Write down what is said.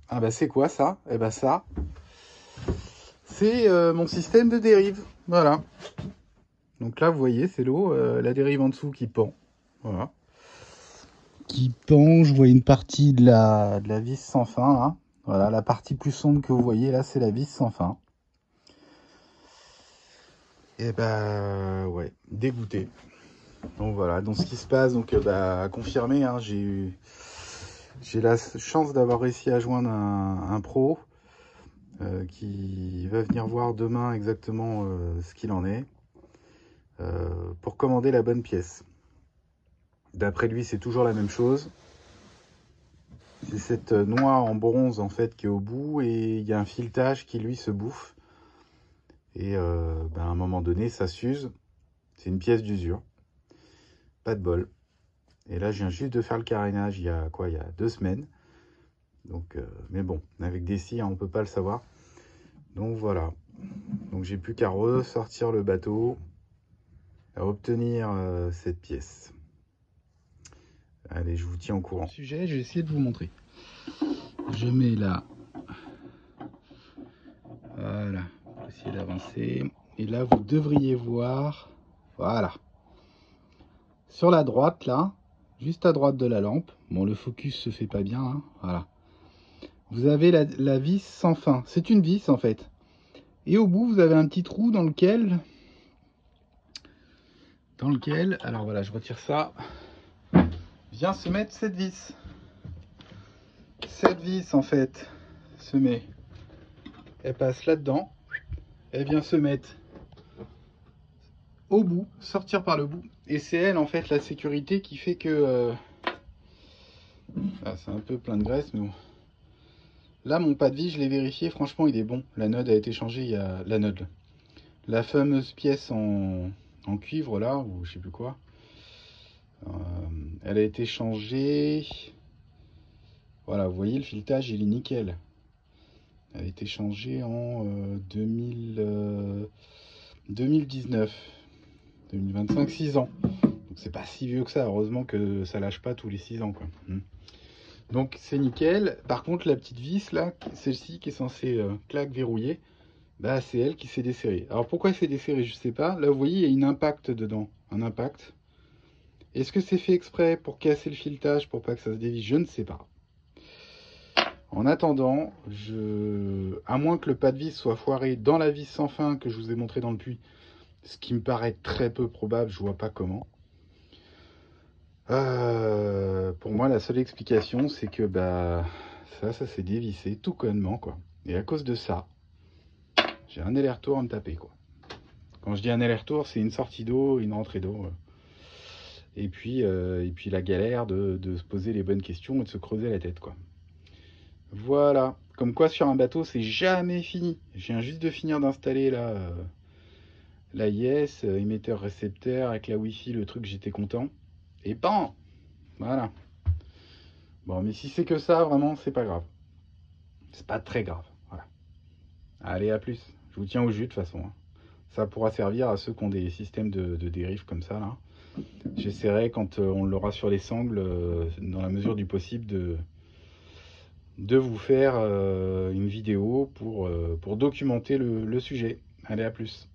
Ah bah c'est quoi ça? Eh bah ça, c'est mon système de dérive. Voilà. Donc là, vous voyez, c'est l'eau, la dérive en dessous qui pend. Voilà. Qui pend, je vois une partie de la vis sans fin, là. Voilà, la partie plus sombre que vous voyez, là, c'est la vis sans fin. Et bah, ouais, dégoûté. Donc voilà, donc ce qui se passe, donc à confirmer, hein, j'ai la chance d'avoir réussi à joindre un pro qui va venir voir demain exactement ce qu'il en est pour commander la bonne pièce. D'après lui, c'est toujours la même chose. C'est cette noix en bronze en fait qui est au bout et il y a un filetage qui lui se bouffe. Et à un moment donné, ça s'use. C'est une pièce d'usure. Pas de bol. Et là, je viens juste de faire le carénage il y a 2 semaines. Donc, mais bon, avec des scies, on peut pas le savoir. Donc voilà. Donc j'ai plus qu'à ressortir le bateau, à obtenir cette pièce. Allez, je vous tiens au courant. Sujet, je vais essayer de vous montrer. Je mets là. Voilà. On va essayer d'avancer. Et là, vous devriez voir. Voilà. Sur la droite, là, juste à droite de la lampe. Bon, le focus se fait pas bien. Hein, voilà. Vous avez la vis sans fin. C'est une vis, en fait. Et au bout, vous avez un petit trou dans lequel... alors voilà, je retire ça. Vient se mettre cette vis. Cette vis, en fait, se met. Elle passe là-dedans. Elle vient se mettre au bout, sortir par le bout. Et c'est elle, en fait, la sécurité qui fait que... Ah, c'est un peu plein de graisse, mais bon. Là, mon pas de vis, je l'ai vérifié. Franchement, il est bon. La node a été changée il y a... La node. La fameuse pièce en cuivre, là, ou je sais plus quoi. Elle a été changée... Voilà, vous voyez, le filetage, il est nickel. Elle a été changée en 2019. 2025, 6 ans. Donc c'est pas si vieux que ça. Heureusement que ça lâche pas tous les 6 ans, quoi. Donc c'est nickel. Par contre, la petite vis, là, celle-ci qui est censée clac verrouiller, bah c'est elle qui s'est desserrée. Alors pourquoi elle s'est desserrée, je sais pas. Là, vous voyez, il y a une impact dedans. Un impact. Est-ce que c'est fait exprès pour casser le filetage, pour pas que ça se dévisse? Je ne sais pas. En attendant, à moins que le pas de vis soit foiré dans la vis sans fin que je vous ai montré dans le puits, ce qui me paraît très peu probable, je vois pas comment. Pour moi, la seule explication, c'est que bah ça s'est dévissé tout connement, quoi. Et à cause de ça, j'ai un aller-retour à me taper, quoi. Quand je dis un aller-retour, c'est une sortie d'eau, une rentrée d'eau. Et puis la galère de se poser les bonnes questions et de se creuser la tête, quoi. Voilà. Comme quoi, sur un bateau, c'est jamais fini. Je viens juste de finir d'installer là la IS, émetteur-récepteur, avec la Wi-Fi, le truc, j'étais content. Et bam! Voilà. Bon, mais si c'est que ça, vraiment, c'est pas grave. C'est pas très grave. Voilà. Allez, à plus. Je vous tiens au jus de toute façon. Hein. Ça pourra servir à ceux qui ont des systèmes de dérive comme ça, là. J'essaierai, quand on l'aura sur les sangles, dans la mesure du possible, de vous faire une vidéo pour documenter le sujet. Allez, à plus.